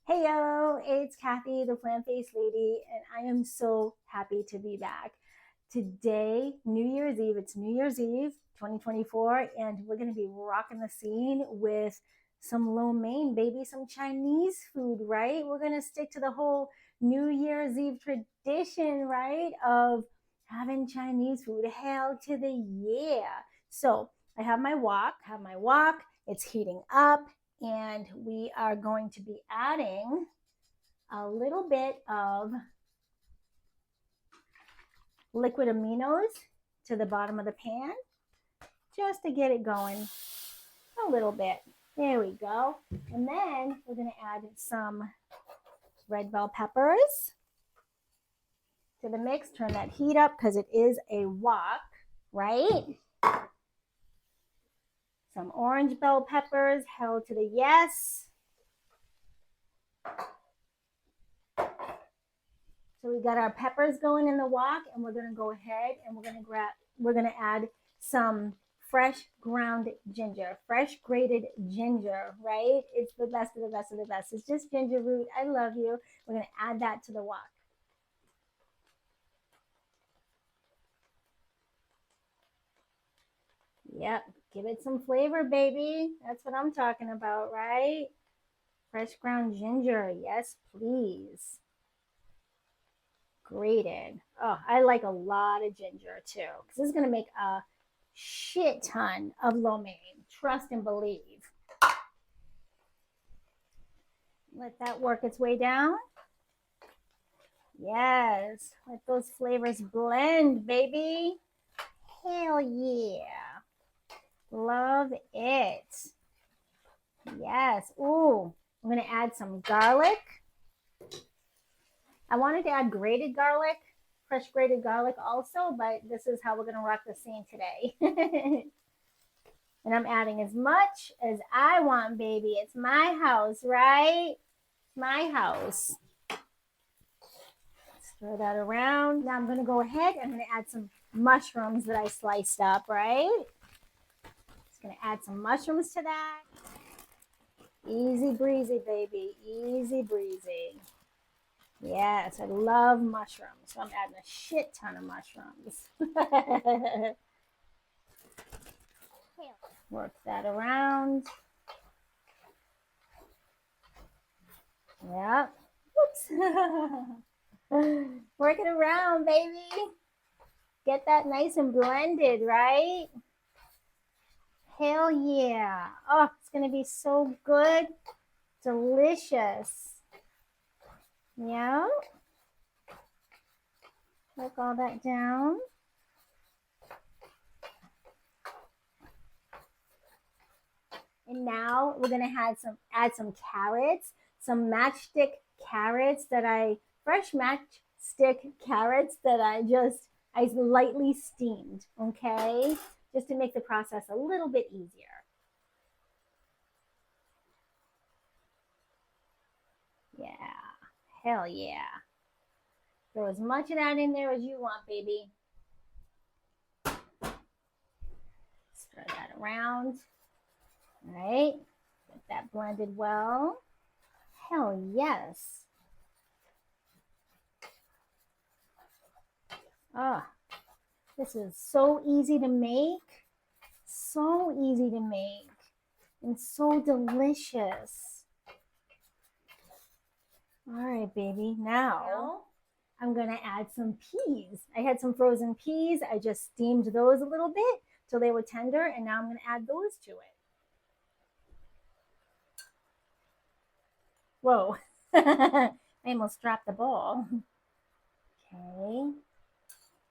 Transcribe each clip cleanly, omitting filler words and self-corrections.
Heyo, it's Kathy, the plant-based lady, and I am so happy to be back. Today, New Year's Eve, it's New Year's Eve 2024, and we're going to be rocking the scene with some lo mein, baby, some Chinese food, right? We're going to stick to the whole New Year's Eve tradition, right? Of having Chinese food. Hail to the yeah. So I have my wok, it's heating up, and we are going to be adding a little bit of liquid aminos to the bottom of the pan just to get it going a little bit. There we go. And then we're going to add some red bell peppers to the mix. Turn that heat up because it is a wok, right? Some orange bell peppers, held to the yes. So we got our peppers going in the wok, and we're gonna go ahead and we're gonna add some fresh ground ginger, fresh grated ginger, right? It's the best of the best of the best. It's just ginger root. I love you. We're gonna add that to the wok. Yep, give it some flavor, baby. That's what I'm talking about, right? Fresh ground ginger, yes, please. Grated. Oh, I like a lot of ginger too, because this is gonna make a shit ton of lo mein. Trust and believe. Let that work its way down. Yes, let those flavors blend, baby. Hell yeah. Love it. Yes. Ooh, I'm going to add some garlic. I wanted to add grated garlic, fresh grated garlic also, but this is how we're going to rock the scene today. And I'm adding as much as I want, baby. It's my house, right? My house. Stir that around. Now I'm going to go ahead. I'm going to add some mushrooms that I sliced up, right? Just going to add some mushrooms to that. Easy breezy, baby. Easy breezy. Yes, I love mushrooms. So I'm adding a shit ton of mushrooms. Work that around. Yep. Whoops. Work it around, baby. Get that nice and blended, right? Hell yeah. Oh, it's going to be so good. Delicious. Yeah. Work all that down. And now we're going to add some carrots, some matchstick carrots fresh matchstick carrots that I lightly steamed, okay? Just to make the process a little bit easier. Yeah, hell yeah. Throw as much of that in there as you want, baby. Stir that around. All right, get that blended well. Hell yes. Oh, this is so easy to make. So easy to make. And so delicious. All right, baby. Now I'm going to add some peas. I had some frozen peas. I just steamed those a little bit till they were tender. And now I'm going to add those to it. Whoa. I almost dropped the bowl. Okay.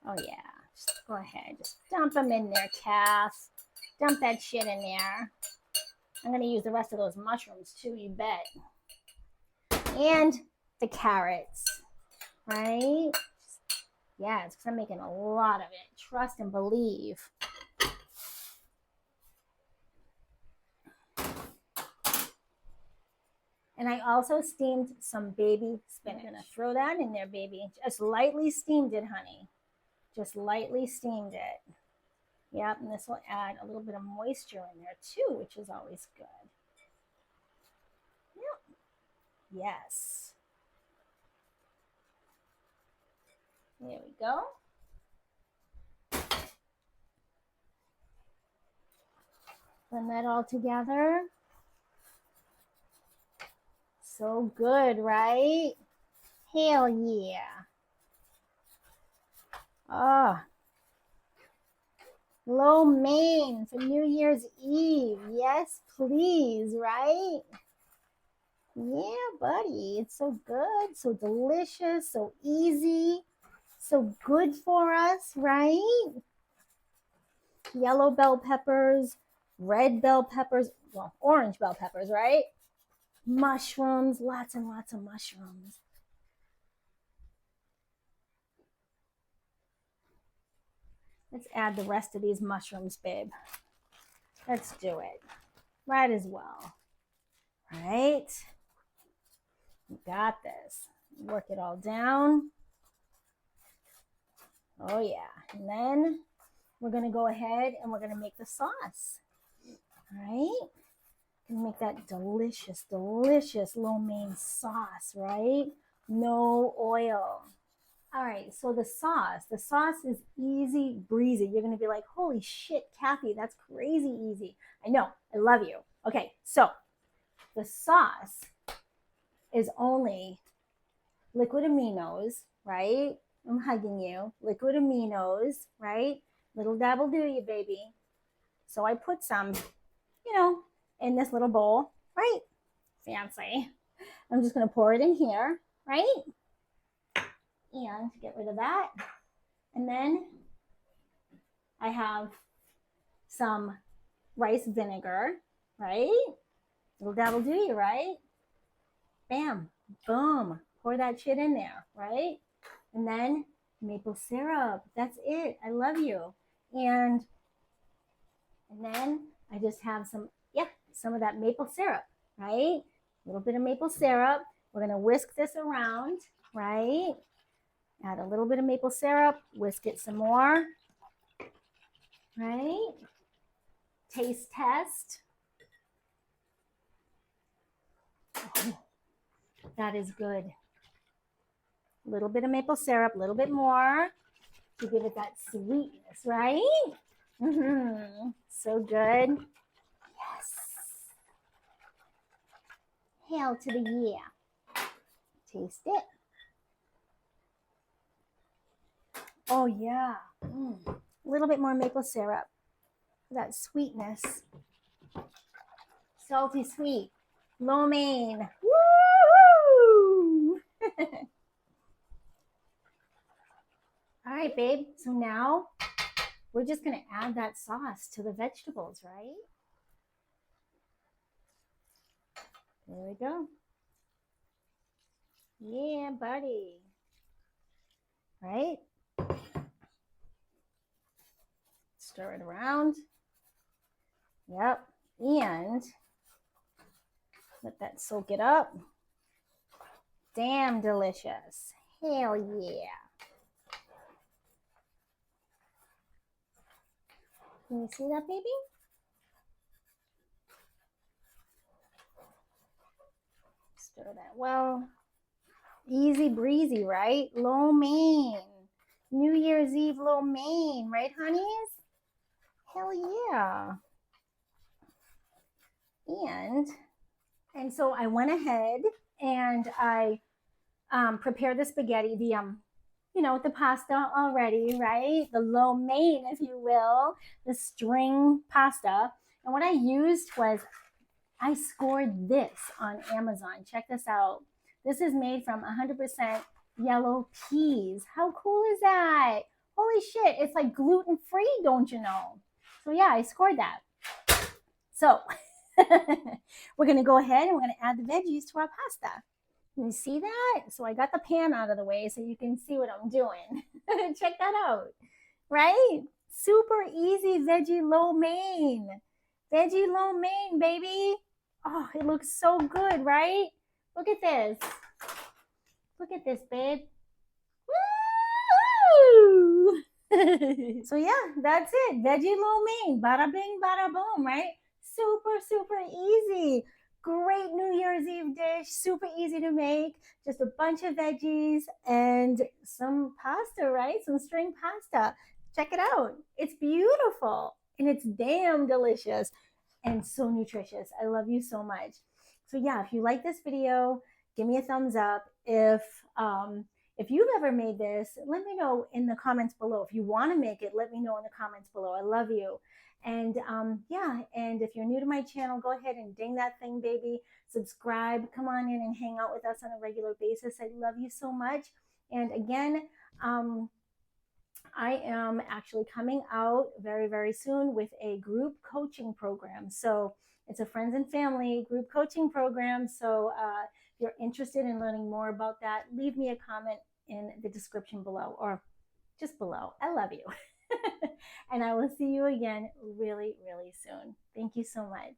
Oh, yeah. Just go ahead. Just dump them in there, Cass. Dump that shit in there. I'm going to use the rest of those mushrooms too, you bet. And the carrots, right? Yes, because I'm making a lot of it. Trust and believe. And I also steamed some baby spinach. I'm going to throw that in there, baby. Just lightly steamed it, honey. Just lightly steamed it. Yep, and this will add a little bit of moisture in there too, which is always good. Yep. Yes. There we go. Blend that all together. So good, right? Hell yeah. Oh, lo mein for New Year's Eve. Yes, please, right? Yeah, buddy. It's so good, so delicious, so easy, so good for us, right? Yellow bell peppers, red bell peppers, well, orange bell peppers, right? Mushrooms, lots and lots of mushrooms. Let's add the rest of these mushrooms, babe. Let's do it. Might as well. Right? You got this. Work it all down. Oh, yeah. And then we're going to go ahead and we're going to make the sauce. All right? And make that delicious, delicious lo mein sauce, right? No oil. All right, so the sauce is easy breezy. You're gonna be like, holy shit, Kathy, that's crazy easy. I know, I love you. Okay, so the sauce is only liquid aminos, right? I'm hugging you. Liquid aminos, right? Little dabble do you, baby. So I put some, in this little bowl, right? Fancy. I'm just gonna pour it in here, right? And get rid of that. And then I have some rice vinegar, right? Little dabble do you, right? Bam, boom. Pour that shit in there, right? And then maple syrup. That's it. I love you. And then I just have some of that maple syrup, right? A little bit of maple syrup. We're gonna whisk this around, right? Add a little bit of maple syrup, whisk it some more, right? Taste test. Oh, that is good. A little bit of maple syrup, a little bit more to give it that sweetness, right? So good. Yes. Hail to the yeah. Taste it. Oh, yeah. A little bit more maple syrup. That sweetness. Salty sweet. Lo mein. Woo! All right, babe. So now we're just going to add that sauce to the vegetables, right? There we go. Yeah, buddy. Right? Stir it around. Yep. And let that soak it up. Damn delicious. Hell yeah. Can you see that, baby? Stir that well. Easy breezy, right? Lo mein. New Year's Eve lo mein, right, honeys? Hell yeah. And so I went ahead and I prepared the spaghetti, the pasta already, right? The lo mein, if you will, the string pasta. And what I used was I scored this on Amazon. Check this out. This is made from 100% yellow peas. How cool is that? Holy shit, it's like gluten-free, don't you know? So yeah, I scored that. So we're gonna go ahead and we're gonna add the veggies to our pasta. You see that? So I got the pan out of the way so you can see what I'm doing. Check that out, right? Super easy veggie lo mein. Veggie lo mein, baby. Oh, it looks so good, right? Look at this. Look at this, babe. Woo! So yeah, that's it. Veggie lo mein. Bada bing, bada boom, right? Super, super easy. Great New Year's Eve dish, super easy to make. Just a bunch of veggies and some pasta, right? Some string pasta. Check it out. It's beautiful and it's damn delicious and so nutritious. I love you so much. So yeah, if you like this video, give me a thumbs up. If you've ever made this, let me know in the comments below. If you want to make it, let me know in the comments below. I love you. And yeah, and if you're new to my channel, go ahead and ding that thing, baby. Subscribe. Come on in and hang out with us on a regular basis. I love you so much. And again, I am actually coming out very, very soon with a group coaching program. So it's a friends and family group coaching program. So if you're interested in learning more about that, leave me a comment in the description below or just below. I love you. And I will see you again really, really soon. Thank you so much.